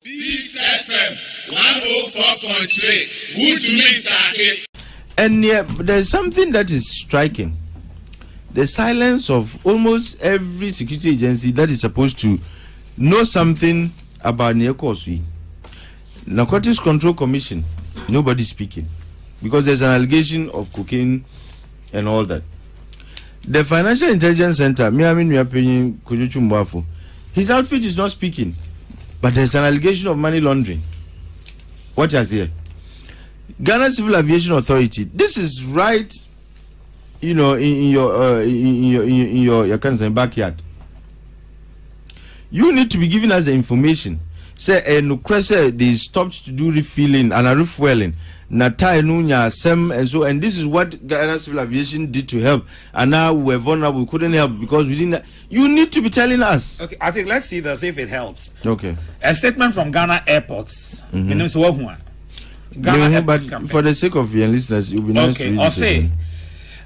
This FM 104.3. Good to meet Atik. And yeah, there's something that is striking. The silence of almost every security agency that is supposed to know something about Nekoswi. Narcotics Control Commission, nobody speaking. Because there's an allegation of cocaine and all that. The Financial Intelligence Center, his outfit is not speaking. But there's an allegation of money laundering. What is here? Ghana Civil Aviation Authority. This is right, in your backyard. You need to be giving us the information. Say, they stopped to do refilling and refueling. And so, and this is what Ghana Civil Aviation did to help. And now we're vulnerable. We couldn't help because we didn't. You need to be telling us. Okay, I think let's see this if it helps. Okay. A statement from Ghana Airports. Ghana but Company. For the sake of your listeners, you'll be nice okay, to read I'll it say. again.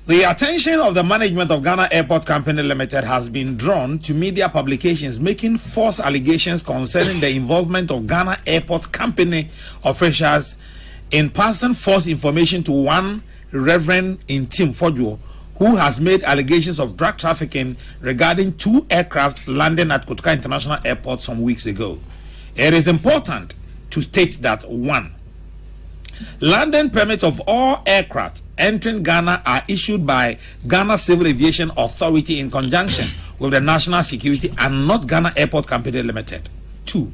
The attention of the management of Ghana Airport Company Limited has been drawn to media publications making false allegations concerning the involvement of Ghana Airport Company officials in passing false information to one Reverend Intim Fojo, who has made allegations of drug trafficking regarding 2 aircraft landing at Kotoka International Airport some weeks ago. It is important to state that 1. Landing permits of all aircraft entering Ghana are issued by Ghana Civil Aviation Authority in conjunction with the National Security and not Ghana Airport Company Limited. 2.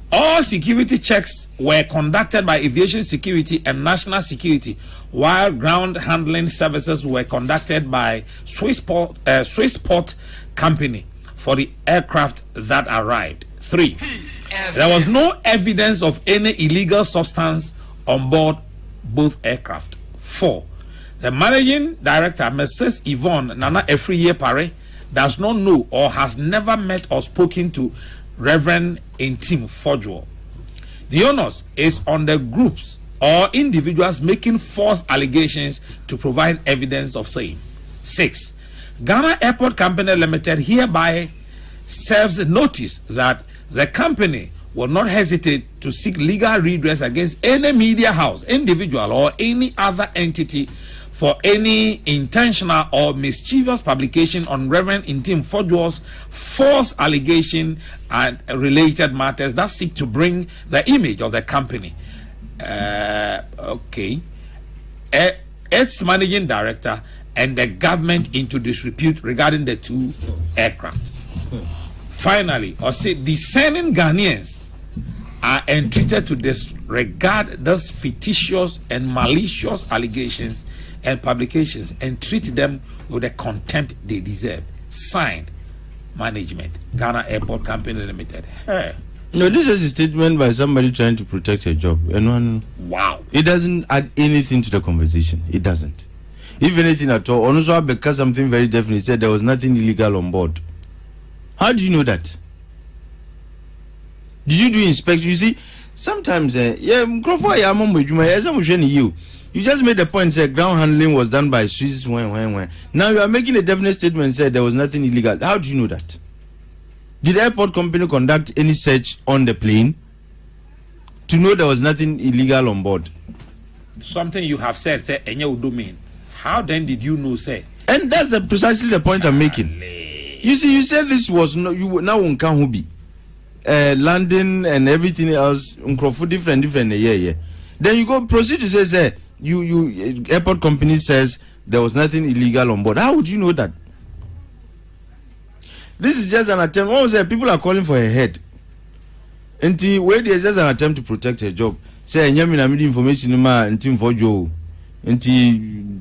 All security checks were conducted by Aviation Security and National Security, while ground handling services were conducted by Swissport Company for the aircraft that arrived. 3. There was no evidence of any illegal substance on board both aircraft. 4. The managing director, Mrs. Yvonne Nana Efriye Pare, does not know or has never met or spoken to Reverend Intim Fojo. The onus is on the groups or individuals making false allegations to provide evidence of same. 6. Ghana Airport Company Limited hereby serves notice that the company will not hesitate to seek legal redress against any media house, individual, or any other entity for any intentional or mischievous publication on Reverend Intim Fojo's false allegation and related matters that seek to bring the image of the company, its managing director, and the government into disrepute regarding the 2 aircraft. Finally, or say discerning Ghanaians are entreated to disregard those fictitious and malicious allegations and publications and treat them with the contempt they deserve. Signed, Management, Ghana Airport Company Limited. Hey. No, this is a statement by somebody trying to protect a job. Wow. It doesn't add anything to the conversation. It doesn't. If anything at all, also because something very definite said there was nothing illegal on board. How do you know that? Did you do inspection? You see, sometimes, you just made the point, say ground handling was done by Swiss. Now you are making a definite statement and said there was nothing illegal. How do you know that? Did the airport company conduct any search on the plane to know there was nothing illegal on board? Something you have said, say, domain. How then did you know, say? And that's precisely the point I'm making. You see, you said this was no, you now on Kanhubi. Landing and everything else, different. Yeah. Then you go proceed to say, you airport company says there was nothing illegal on board. How would you know that? This is just an attempt. What was that? People are calling for a head. And where there's just an attempt to protect her job. Say, information and team for Joe. And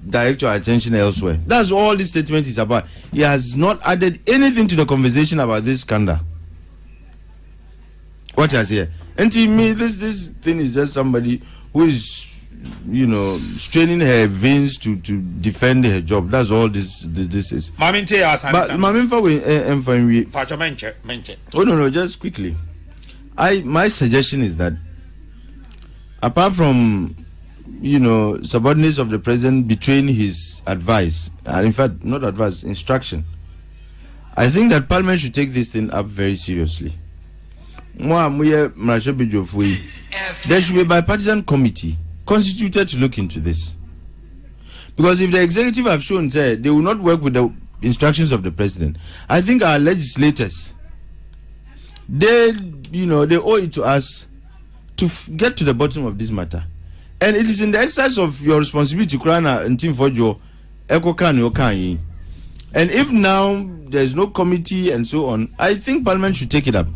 direct your attention elsewhere. That's all this statement is about. He has not added anything to the conversation about this scandal. What has here? And to me, this thing is just somebody who is, straining her veins to defend her job. That's all this is. But oh no, just quickly. My suggestion is that apart from subordinates of the president betraying his advice, and in fact not advice, instruction, I think that Parliament should take this thing up very seriously. there should be a bipartisan committee constituted to look into this. Because if the executive have shown say they will not work with the instructions of the president, I think our legislators, they owe it to us to get to the bottom of this matter. And it is in the exercise of your responsibility to cry and team for your echo can. And if now there is no committee and so on, I think Parliament should take it up.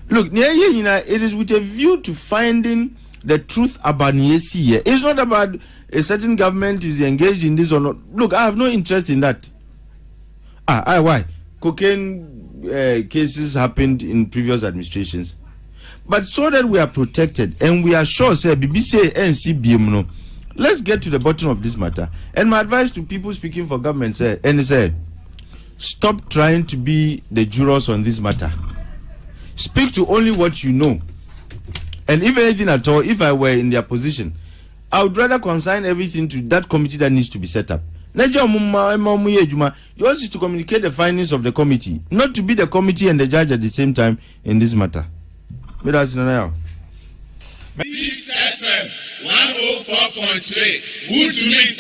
Look, it is with a view to finding the truth about Nyesi here. It's not about a certain government is engaged in this or not. Look, I have no interest in that. Why? Cocaine cases happened in previous administrations. But so that we are protected and we are sure, say, BBC and CBM, let's get to the bottom of this matter. And my advice to people speaking for government, say, stop trying to be the jurors on this matter. Speak to only what you know. And if anything at all, if I were in their position, I would rather consign everything to that committee that needs to be set up. Yours is to communicate the findings of the committee, not to be the committee and the judge at the same time in this matter. This FM 104.3. Who to meet